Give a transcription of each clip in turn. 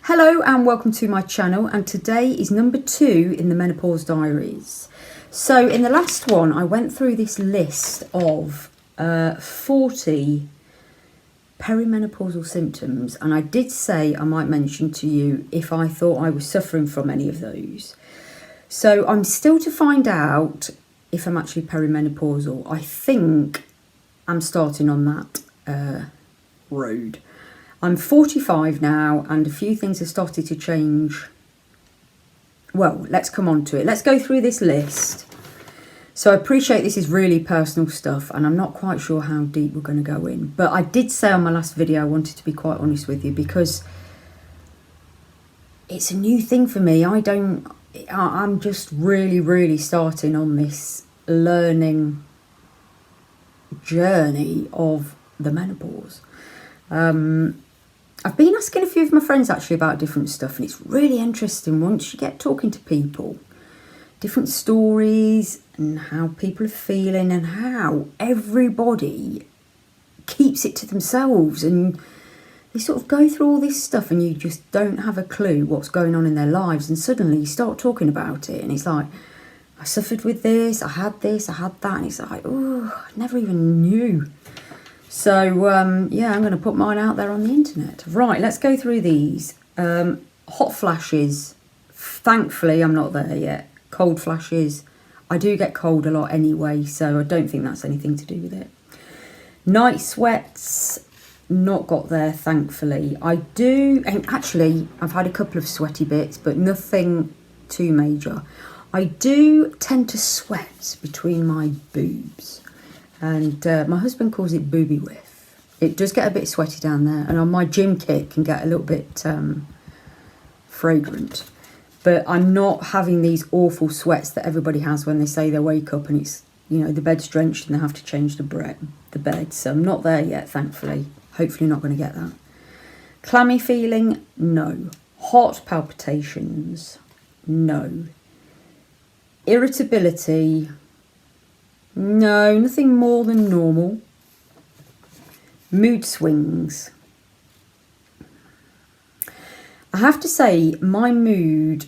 Hello and welcome to my channel, and today is number 2 in the Menopause Diaries. So in the last one I went through this list of 40 perimenopausal symptoms, and I did say I might mention to you if I thought I was suffering from any of those. So I'm still to find out if I'm actually perimenopausal. I think I'm starting on that road. I'm 45 now and a few things have started to change. Well, let's come on to it. Let's go through this list. So I appreciate this is really personal stuff and I'm not quite sure how deep we're going to go in. But I did say on my last video I wanted to be quite honest with you because it's a new thing for me. I'm just really starting on this learning journey of the menopause. I've been asking a few of my friends actually about different stuff, and it's really interesting once you get talking to people, different stories and how people are feeling and how everybody keeps it to themselves, and they sort of go through all this stuff and you just don't have a clue what's going on in their lives, and suddenly you start talking about it and it's like, I suffered with this, I had that, and it's like, oh, I never even knew. So, yeah, I'm going to put mine out there on the internet. Right, let's go through these. Hot flashes. Thankfully, I'm not there yet. Cold flashes. I do get cold a lot anyway, so I don't think that's anything to do with it. Night sweats. Not got there, thankfully. I do, and actually, I've had a couple of sweaty bits, but nothing too major. I do tend to sweat between my boobs. And my husband calls it booby whiff. It does get a bit sweaty down there, and on my gym kit can get a little bit fragrant. But I'm not having these awful sweats that everybody has when they say they wake up and it's, you know, the bed's drenched and they have to change the bed. So I'm not there yet, thankfully. Hopefully not going to get that. Clammy feeling? No. Heart palpitations? No. Irritability? No, nothing more than normal. Mood swings. I have to say, my mood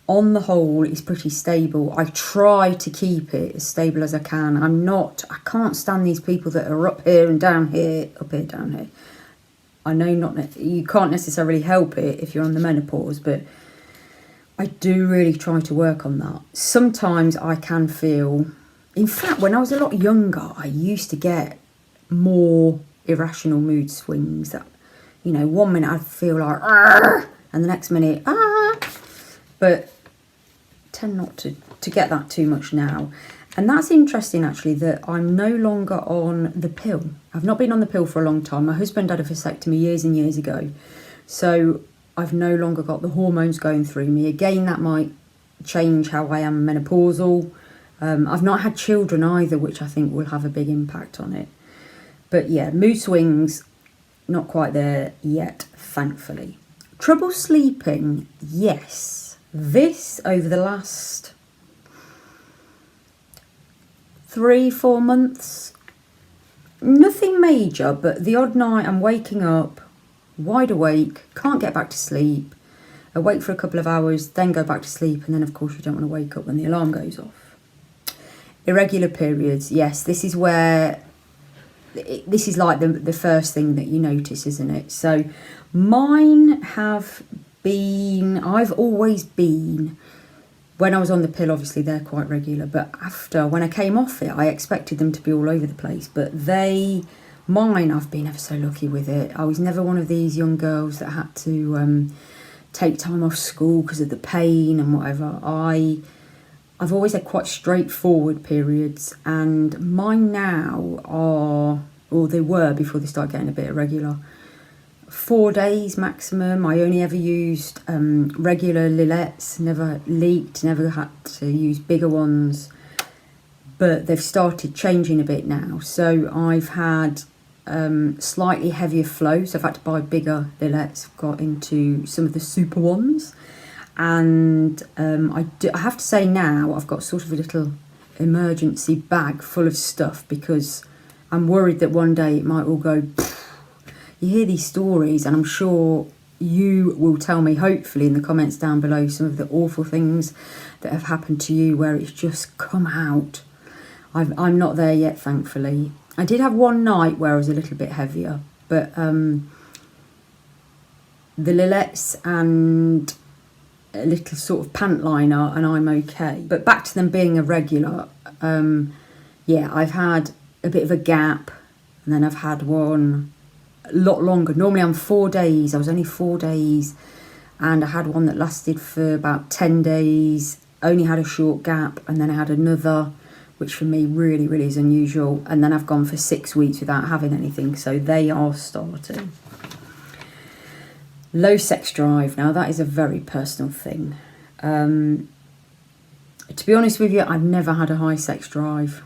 on the whole is pretty stable. I try to keep it as stable as I can. I can't stand these people that are up here and down here, up here, down here. I know you can't necessarily help it if you're on the menopause, but I do really try to work on that. Sometimes I can feel... In fact, when I was a lot younger, I used to get more irrational mood swings. That, you know, one minute I'd feel like, argh, and the next minute, ah. But I tend not to get that too much now. And that's interesting, actually, that I'm no longer on the pill. I've not been on the pill for a long time. My husband had a vasectomy years and years ago. So I've no longer got the hormones going through me. Again, that might change how I am menopausal. I've not had children either, which I think will have a big impact on it. But yeah, mood swings, not quite there yet, thankfully. Trouble sleeping, yes. This, over the last 3-4 months, nothing major, but the odd night I'm waking up, wide awake, can't get back to sleep, awake for a couple of hours, then go back to sleep, and then of course you don't want to wake up when the alarm goes off. Irregular periods, yes, this is where, this is like the first thing that you notice, isn't it? So mine have been, I've always been, when I was on the pill, obviously they're quite regular, but after, when I came off it, I expected them to be all over the place, but mine, I've been ever so lucky with it. I was never one of these young girls that had to take time off school because of the pain and whatever. I've always had quite straightforward periods, and mine now are, or they were before they started getting a bit irregular, 4 days maximum. I only ever used regular Lillettes, never leaked, never had to use bigger ones, but they've started changing a bit now. So I've had slightly heavier flow, so I've had to buy bigger Lillettes. I've got into some of the super ones. And I have to say now I've got sort of a little emergency bag full of stuff because I'm worried that one day it might all go. You hear these stories, and I'm sure you will tell me, hopefully, in the comments down below, some of the awful things that have happened to you where it's just come out. I'm not there yet, thankfully. I did have one night where I was a little bit heavier, but the Lillettes and a little sort of pant liner and I'm okay. But back to them being irregular, yeah, I've had a bit of a gap and then I've had one a lot longer. Normally I'm 4 days, I was only 4 days, and I had one that lasted for about 10 days, only had a short gap, and then I had another, which for me really, really is unusual, and then I've gone for 6 weeks without having anything, so they are starting. Low sex drive, now that is a very personal thing. To be honest with you, I've never had a high sex drive.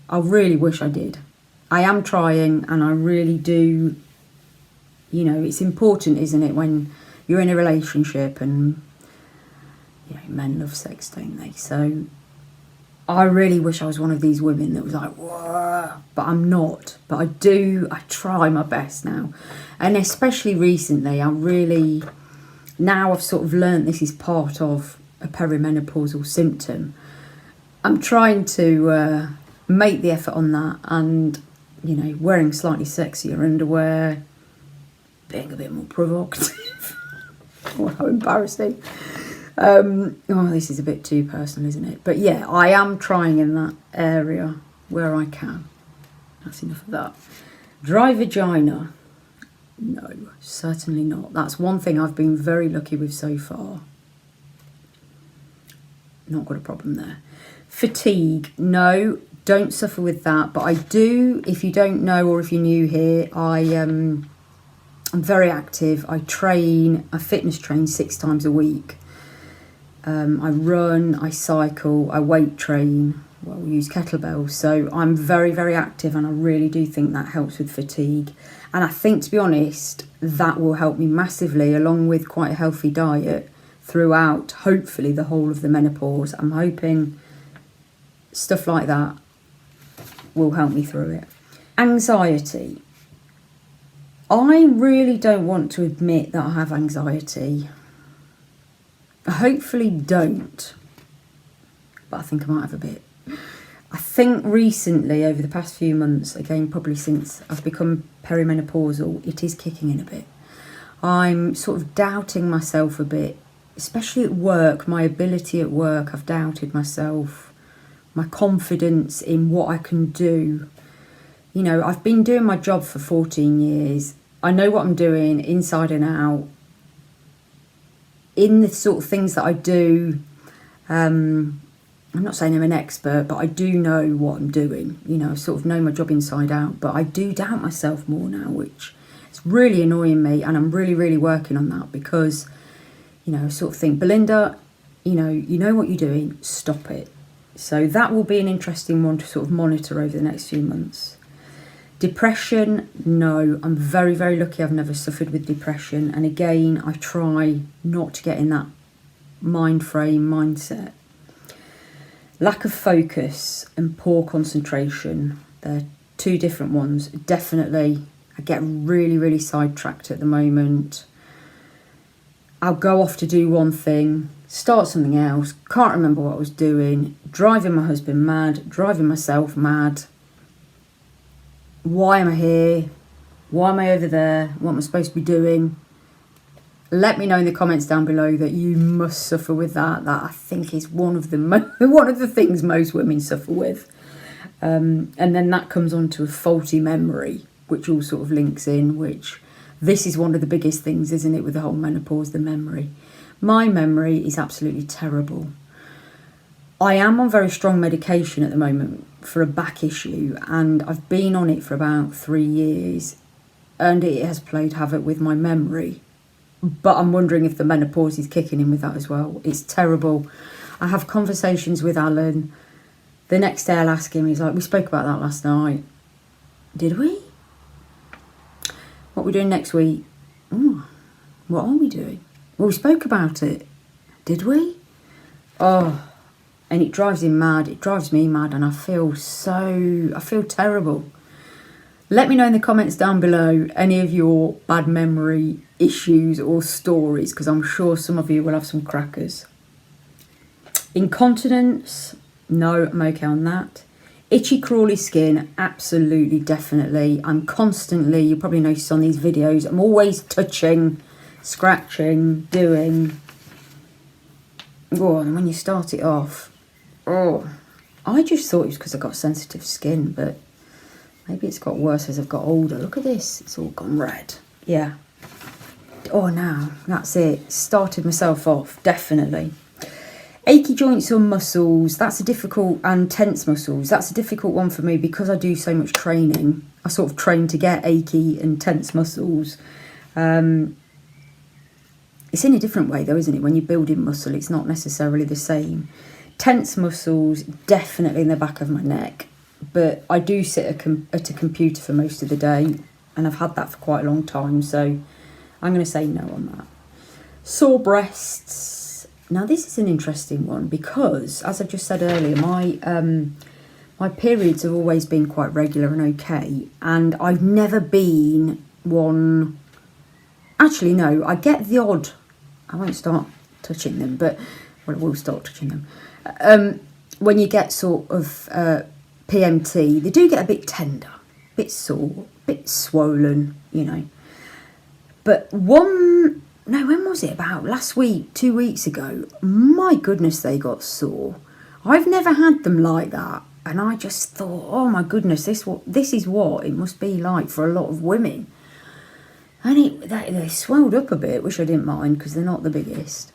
I really wish I did. I am trying, and I really do. You know, it's important, isn't it, when you're in a relationship, and you know, men love sex, don't they? So I really wish I was one of these women that was like, whoa, but I'm not. But I try my best now. And especially recently, now I've sort of learned this is part of a perimenopausal symptom. I'm trying to make the effort on that, and, you know, wearing slightly sexier underwear, being a bit more provocative. Oh, how embarrassing. Oh, this is a bit too personal, isn't it? But yeah, I am trying in that area where I can. That's enough of that. Dry vagina. No, certainly not. That's one thing I've been very lucky with so far. Not got a problem there. Fatigue. No, don't suffer with that. But I do, if you don't know or if you're new here, I'm very active. I fitness train 6 times a week. I run, I cycle, I weight train, well, use kettlebells. So I'm very, very active, and I really do think that helps with fatigue. And I think, to be honest, that will help me massively, along with quite a healthy diet throughout, hopefully, the whole of the menopause. I'm hoping stuff like that will help me through it. Anxiety. I really don't want to admit that I have anxiety. I hopefully don't, but I think I might have a bit. I think recently, over the past few months, again, probably since I've become perimenopausal, it is kicking in a bit. I'm sort of doubting myself a bit, especially at work, my ability at work. I've doubted myself, my confidence in what I can do. You know, I've been doing my job for 14 years. I know what I'm doing inside and out. In the sort of things that I do, I'm not saying I'm an expert, but I do know what I'm doing. You know, I sort of know my job inside out, but I do doubt myself more now, which is really annoying me, and I'm really, really working on that because, you know, I sort of think, Belinda, you know what you're doing, stop it. So that will be an interesting one to sort of monitor over the next few months. Depression, no, I'm very, very lucky I've never suffered with depression. And again, I try not to get in that mindset. Lack of focus and poor concentration, they're 2 different ones. Definitely, I get really, really sidetracked at the moment. I'll go off to do one thing, start something else, can't remember what I was doing, driving my husband mad, driving myself mad. Why am I here? Why am I over there? What am I supposed to be doing? Let me know in the comments down below that you must suffer with that. That I think is one of the things most women suffer with. And then that comes on to a faulty memory, which all sort of links in, which this is one of the biggest things, isn't it, with the whole menopause, the memory. My memory is absolutely terrible. I am on very strong medication at the moment for a back issue, and I've been on it for about 3 years, and it has played havoc with my memory. But I'm wondering if the menopause is kicking in with that as well. It's terrible. I have conversations with Alan. The next day I'll ask him, he's like, we spoke about that last night. Did we? What are we doing next week? Oh, what are we doing? Well, we spoke about it. Did we? Oh, and it drives him mad. It drives me mad, and I feel terrible. Let me know in the comments down below any of your bad memory issues or stories, because I'm sure some of you will have some crackers. Incontinence, no, I'm okay on that. Itchy crawly skin, absolutely, definitely. I'm constantly, you probably noticed on these videos, I'm always touching, scratching, doing. Oh, and when you start it off, oh, I just thought it was because I got sensitive skin, but maybe it's got worse as I've got older. Look at this, it's all gone red. Yeah. Oh, now, that's it. Started myself off, definitely. Achy joints or muscles, that's a difficult, and tense muscles, that's a difficult one for me because I do so much training. I sort of train to get achy and tense muscles. It's in a different way though, isn't it? When you're building muscle, it's not necessarily the same. Tense muscles, definitely in the back of my neck. But I do sit at a computer for most of the day, and I've had that for quite a long time, so I'm going to say no on that. Sore breasts. Now this is an interesting one because, as I just said earlier, my periods have always been quite regular and okay, and I've never been one. Actually, no, I get the odd. I won't start touching them, but well, I will start touching them. When you get sort of PMT, they do get a bit tender, a bit sore, a bit swollen, you know. But when was it? About last week, 2 weeks ago, my goodness, they got sore. I've never had them like that. And I just thought, oh my goodness, this is what it must be like for a lot of women. And they swelled up a bit, which I didn't mind because they're not the biggest.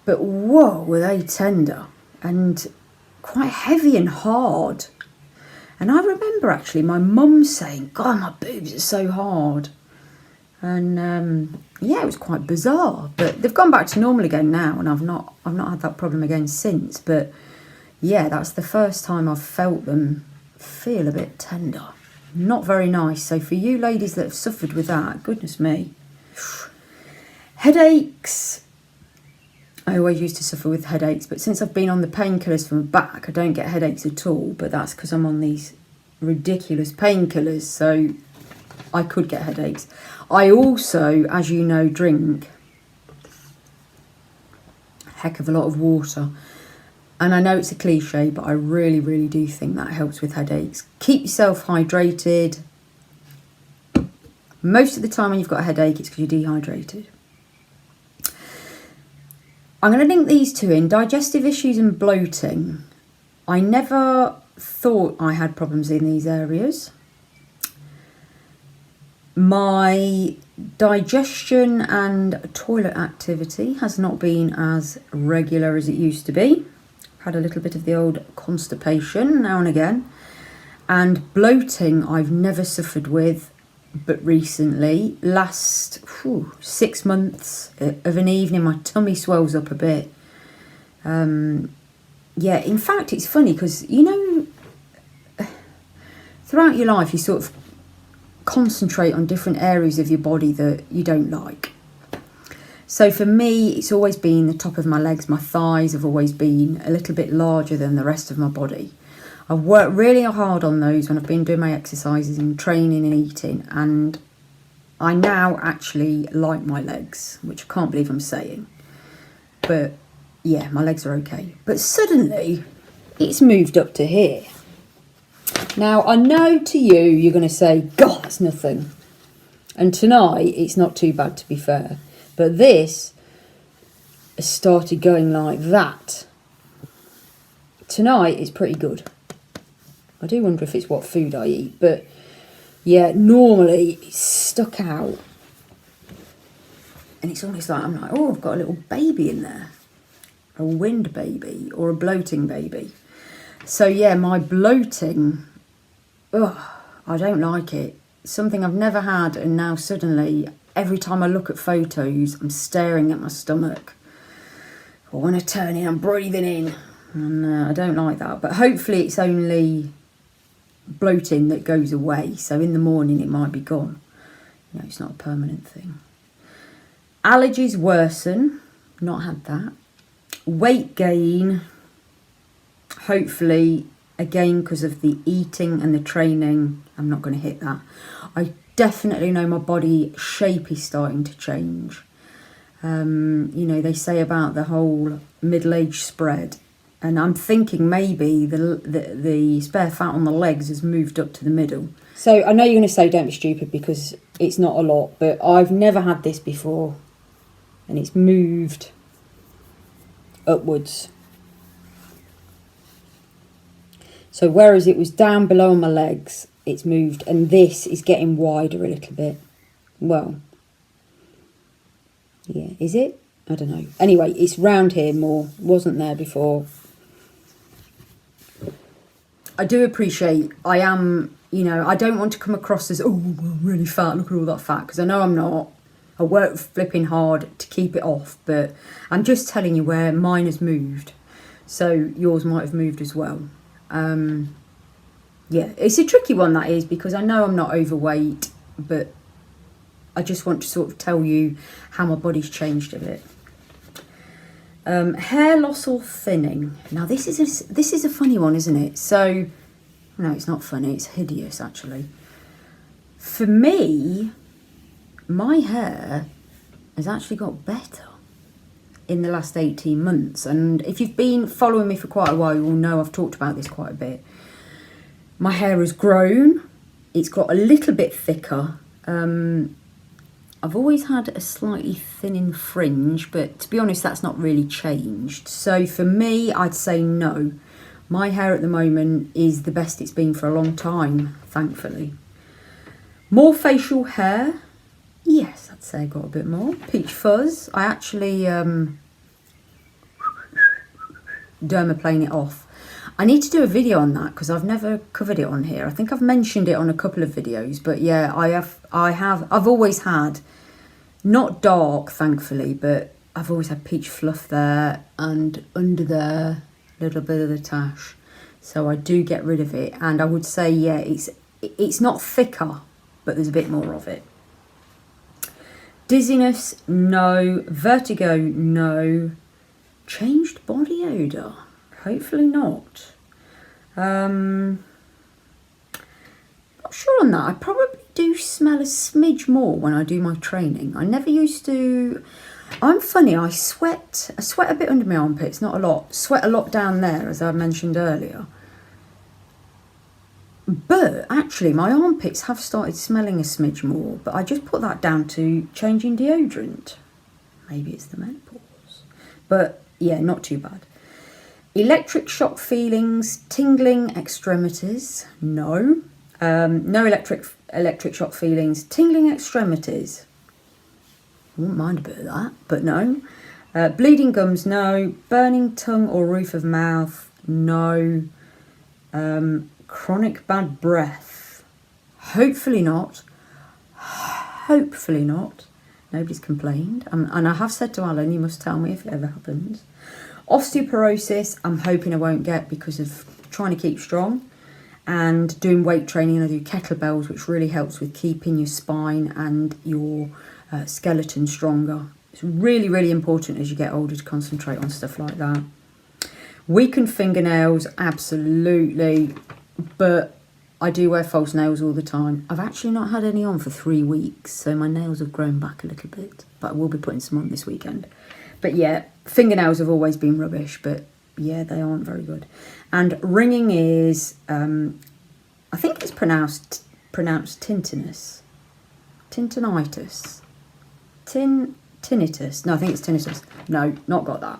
But whoa, were they tender and quite heavy and hard. And I remember actually my mum saying, God, my boobs are so hard. And yeah, it was quite bizarre, but they've gone back to normal again now, and I've not had that problem again since. But yeah, that's the first time I've felt them feel a bit tender. Not very nice. So for you ladies that have suffered with that, goodness me. Headaches. I always used to suffer with headaches, but since I've been on the painkillers for my back, I don't get headaches at all. But that's because I'm on these ridiculous painkillers, so I could get headaches. I also, as you know, drink a heck of a lot of water. And I know it's a cliche, but I really, really do think that helps with headaches. Keep yourself hydrated. Most of the time when you've got a headache, it's because you're dehydrated. I'm going to link these two in. Digestive issues and bloating. I never thought I had problems in these areas. My digestion and toilet activity has not been as regular as it used to be. I've had a little bit of the old constipation now and again. And bloating I've never suffered with, but recently, last 6 months of an evening, my tummy swells up a bit. Yeah, in fact, it's funny because, you know, throughout your life you sort of concentrate on different areas of your body that you don't like. So for me, it's always been the top of my legs. My thighs have always been a little bit larger than the rest of my body. I've worked really hard on those when I've been doing my exercises and training and eating, and I now actually like my legs, which I can't believe I'm saying. But yeah, my legs are okay. But suddenly it's moved up to here. Now, I know to you, you're going to say, God, that's nothing. And tonight, it's not too bad, to be fair. But this has started going like that. Tonight, it's pretty good. I do wonder if it's what food I eat. But, yeah, normally, it's stuck out. And it's almost like, I'm like, oh, I've got a little baby in there. A wind baby or a bloating baby. So, yeah, my bloating... I don't like it. Something I've never had, and now suddenly, every time I look at photos, I'm staring at my stomach. Or when I turn in, I'm breathing in. And I don't like that. But hopefully it's only bloating that goes away. So in the morning it might be gone. You know, it's not a permanent thing. Allergies worsen. Not had that. Weight gain. Hopefully... Again, because of the eating and the training I'm not going to hit that. I definitely know my body shape is starting to change. You know, they say about the whole middle-age spread, and I'm thinking maybe the spare fat on the legs has moved up to the middle. So I know you're going to say don't be stupid because it's not a lot, but I've never had this before, and it's moved upwards. So whereas it was down below on my legs, it's moved, and this is getting wider a little bit. Well, yeah, is it? I don't know. Anyway, it's round here more. Wasn't there before. I do appreciate, I am, you know, I don't want to come across as, oh, I'm really fat, look at all that fat, because I know I'm not. I work flipping hard to keep it off, but I'm just telling you where mine has moved. So yours might have moved as well. Yeah, it's a tricky one, that is, because I know I'm not overweight, but I just want to sort of tell you how my body's changed a bit. Hair loss or thinning. Now this is a funny one, isn't it? So, no, it's not funny, it's hideous actually. For me, my hair has actually got better in the last 18 months. And if you've been following me for quite a while, you will know I've talked about this quite a bit. My hair has grown. It's got a little bit thicker. I've always had a slightly thinning fringe, but to be honest, that's not really changed. So for me, I'd say no. My hair at the moment is the best it's been for a long time, thankfully. More facial hair. Yes, I'd say I got a bit more. Peach fuzz. I actually dermaplane it off. I need to do a video on that because I've never covered it on here. I think I've mentioned it on a couple of videos, but yeah, I've always had, not dark thankfully, but I've always had peach fluff there and under there, a little bit of the tash. So I do get rid of it, and I would say, yeah, it's not thicker, but there's a bit more of it. Dizziness, no. Vertigo, no. Changed body odour? Hopefully not. Not sure on that. I probably do smell a smidge more when I do my training. I never used to. I'm funny, I sweat a bit under my armpits, not a lot. Sweat a lot down there, as I mentioned earlier. But actually, my armpits have started smelling a smidge more, but I just put that down to changing deodorant. Maybe it's the menopause. But yeah, not too bad. Electric shock feelings, tingling extremities, no. No electric shock feelings, tingling extremities. I wouldn't mind a bit of that, but no. Bleeding gums, no. Burning tongue or roof of mouth, no. Chronic bad breath, hopefully not. Hopefully not. Nobody's complained. And I have said to Alan, you must tell me if it ever happens. Osteoporosis, I'm hoping I won't get because of trying to keep strong and doing weight training. I do kettlebells, which really helps with keeping your spine and your skeleton stronger. It's really, really important as you get older to concentrate on stuff like that. Weakened fingernails, absolutely. But I do wear false nails all the time. I've actually not had any on for 3 weeks, so my nails have grown back a little bit. But I will be putting some on this weekend. But yeah, fingernails have always been rubbish, but yeah, they aren't very good. And ringing is, I think it's pronounced tinnitus. Tinnitus. Tinnitus. No, I think it's tinnitus. No, not got that.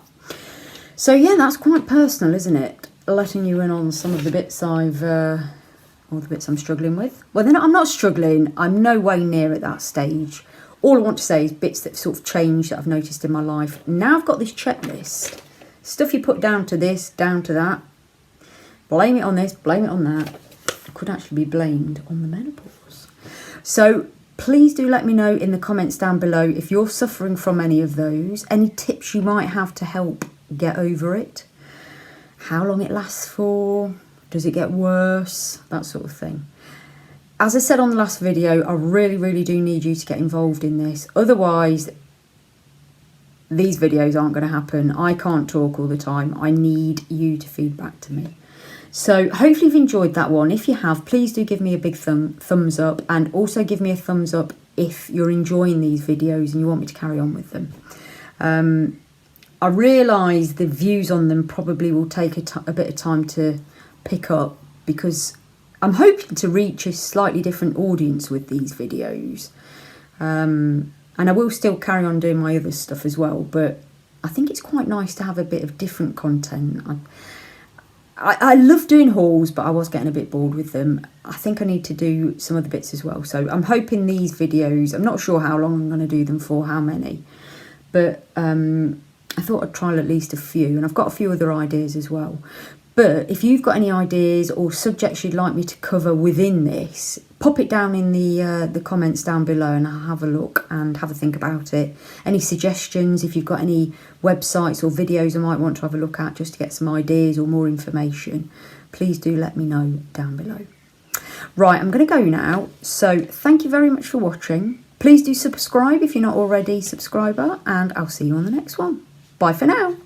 So yeah, that's quite personal, isn't it? Letting you in on some of the bits or the bits I'm struggling with. Well, then I'm not struggling. I'm no way near at that stage. All I want to say is bits that sort of changed that I've noticed in my life. Now I've got this checklist. Stuff you put down to this, down to that. Blame it on this, blame it on that. I could actually be blamed on the menopause. So please do let me know in the comments down below if you're suffering from any of those. Any tips you might have to help get over it. How long it lasts for, does it get worse, that sort of thing. As I said on the last video, I really, really do need you to get involved in this. Otherwise, these videos aren't going to happen. I can't talk all the time. I need you to feed back to me. So hopefully you've enjoyed that one. If you have, please do give me a big thumbs up, and also give me a thumbs up if you're enjoying these videos and you want me to carry on with them. I realise the views on them probably will take a bit of time to pick up, because I'm hoping to reach a slightly different audience with these videos. And I will still carry on doing my other stuff as well, but I think it's quite nice to have a bit of different content. I love doing hauls, but I was getting a bit bored with them. I think I need to do some other bits as well. So I'm hoping these videos, I'm not sure how long I'm going to do them for, how many, but I thought I'd trial at least a few, and I've got a few other ideas as well. But if you've got any ideas or subjects you'd like me to cover within this, pop it down in the comments down below, and I'll have a look and have a think about it. Any suggestions, if you've got any websites or videos I might want to have a look at just to get some ideas or more information, please do let me know down below. Right, I'm going to go now. So thank you very much for watching. Please do subscribe if you're not already a subscriber, and I'll see you on the next one. Bye for now.